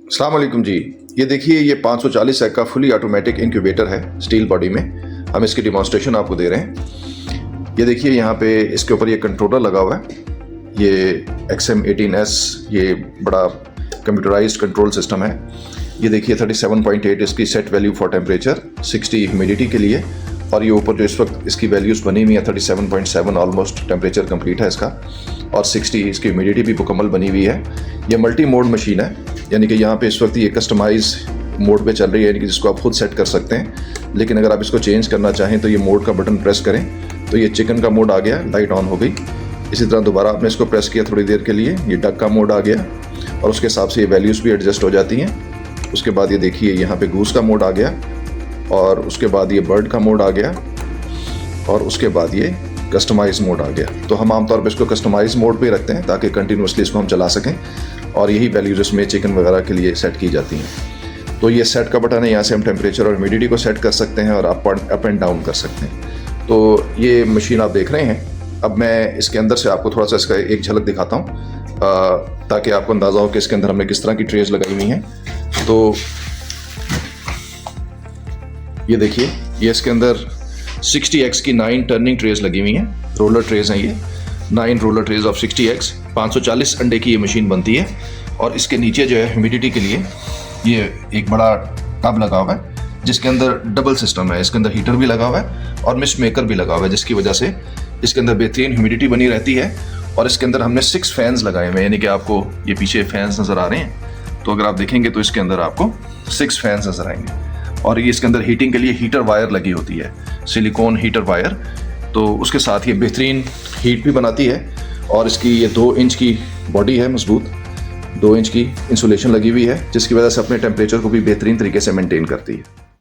अस्सलाम वालेकुम जी। ये देखिए, ये 540 सेक का फुली ऑटोमेटिक इंक्यूबेटर है स्टील बॉडी में। हम इसकी डिमॉन्स्ट्रेशन आपको दे रहे हैं। ये देखिए, यहाँ पे इसके ऊपर ये कंट्रोलर लगा हुआ है। ये XM18S, ये बड़ा कंप्यूटराइज्ड कंट्रोल सिस्टम है। ये देखिए 37.8 इसकी set value for temperature, 60 humidity के लिए। और ये ऊपर जो इस वक्त इसकी वैल्यूज़ बनी हुई है 37.7 ऑलमोस्ट टेम्परेचर कंप्लीट है इसका, और 60 इसकी ह्यूमिडिटी भी मुकम्मल बनी हुई है। ये मल्टी मोड मशीन है, यानी कि यहाँ पे इस वक्त ये कस्टमाइज मोड पे चल रही है, यानी कि जिसको आप खुद सेट कर सकते हैं। लेकिन अगर आप इसको चेंज करना चाहें तो ये मोड का बटन प्रेस करें तो ये चिकन का मोड आ गया, लाइट ऑन हो गई। इसी तरह दोबारा आपने इसको प्रेस किया थोड़ी देर के लिए, ये डक का मोड आ गया और उसके हिसाब से ये वैल्यूज़ भी एडजस्ट हो जाती हैं। उसके बाद ये देखिए यहाँ पे गूस का मोड आ गया, और उसके बाद ये बर्ड का मोड आ गया, और उसके बाद ये कस्टमाइज मोड आ गया। तो हम आमतौर पर इसको कस्टमाइज मोड पे रखते हैं ताकि कंटिन्यूसली इसको हम चला सकें, और यही वैल्यूज़ इसमें चिकन वगैरह के लिए सेट की जाती हैं। तो ये सेट का बटन है, यहाँ से हम टेम्परेचर और ह्यूमिडिटी को सेट कर सकते हैं और अप एंड डाउन कर सकते हैं। तो ये मशीन आप देख रहे हैं। अब मैं इसके अंदर से आपको थोड़ा सा इसका एक झलक दिखाता हूँ ताकि आपको अंदाज़ा हो कि इसके अंदर हमने किस तरह की ट्रेज लगाई हुई हैं। तो ये देखिए, ये इसके अंदर 60X की 9 टर्निंग ट्रेज लगी हुई हैं, रोलर ट्रेज हैं ये, 9 रोलर ट्रेज ऑफ 60X। 540 अंडे की ये मशीन बनती है। और इसके नीचे जो है ह्यूमिडिटी के लिए ये एक बड़ा टब लगा हुआ है, जिसके अंदर डबल सिस्टम है। इसके अंदर हीटर भी लगा हुआ है और मिस्ट मेकर भी लगा हुआ है, जिसकी वजह से इसके अंदर बेहतरीन ह्यूमिडिटी बनी रहती है। और इसके अंदर हमने 6 फैंस लगाए हुए हैं, यानी कि आपको ये पीछे फैंस नज़र आ रहे हैं। तो अगर आप देखेंगे तो इसके अंदर आपको 6 फैंस नज़र आएंगे। और ये इसके अंदर हीटिंग के लिए हीटर वायर लगी होती है, सिलिकॉन हीटर वायर। तो उसके साथ ये बेहतरीन हीट भी बनाती है। और इसकी ये 2 इंच की बॉडी है, मजबूत 2 इंच की इंसुलेशन लगी हुई है, जिसकी वजह से अपने टेम्परेचर को भी बेहतरीन तरीके से मेंटेन करती है।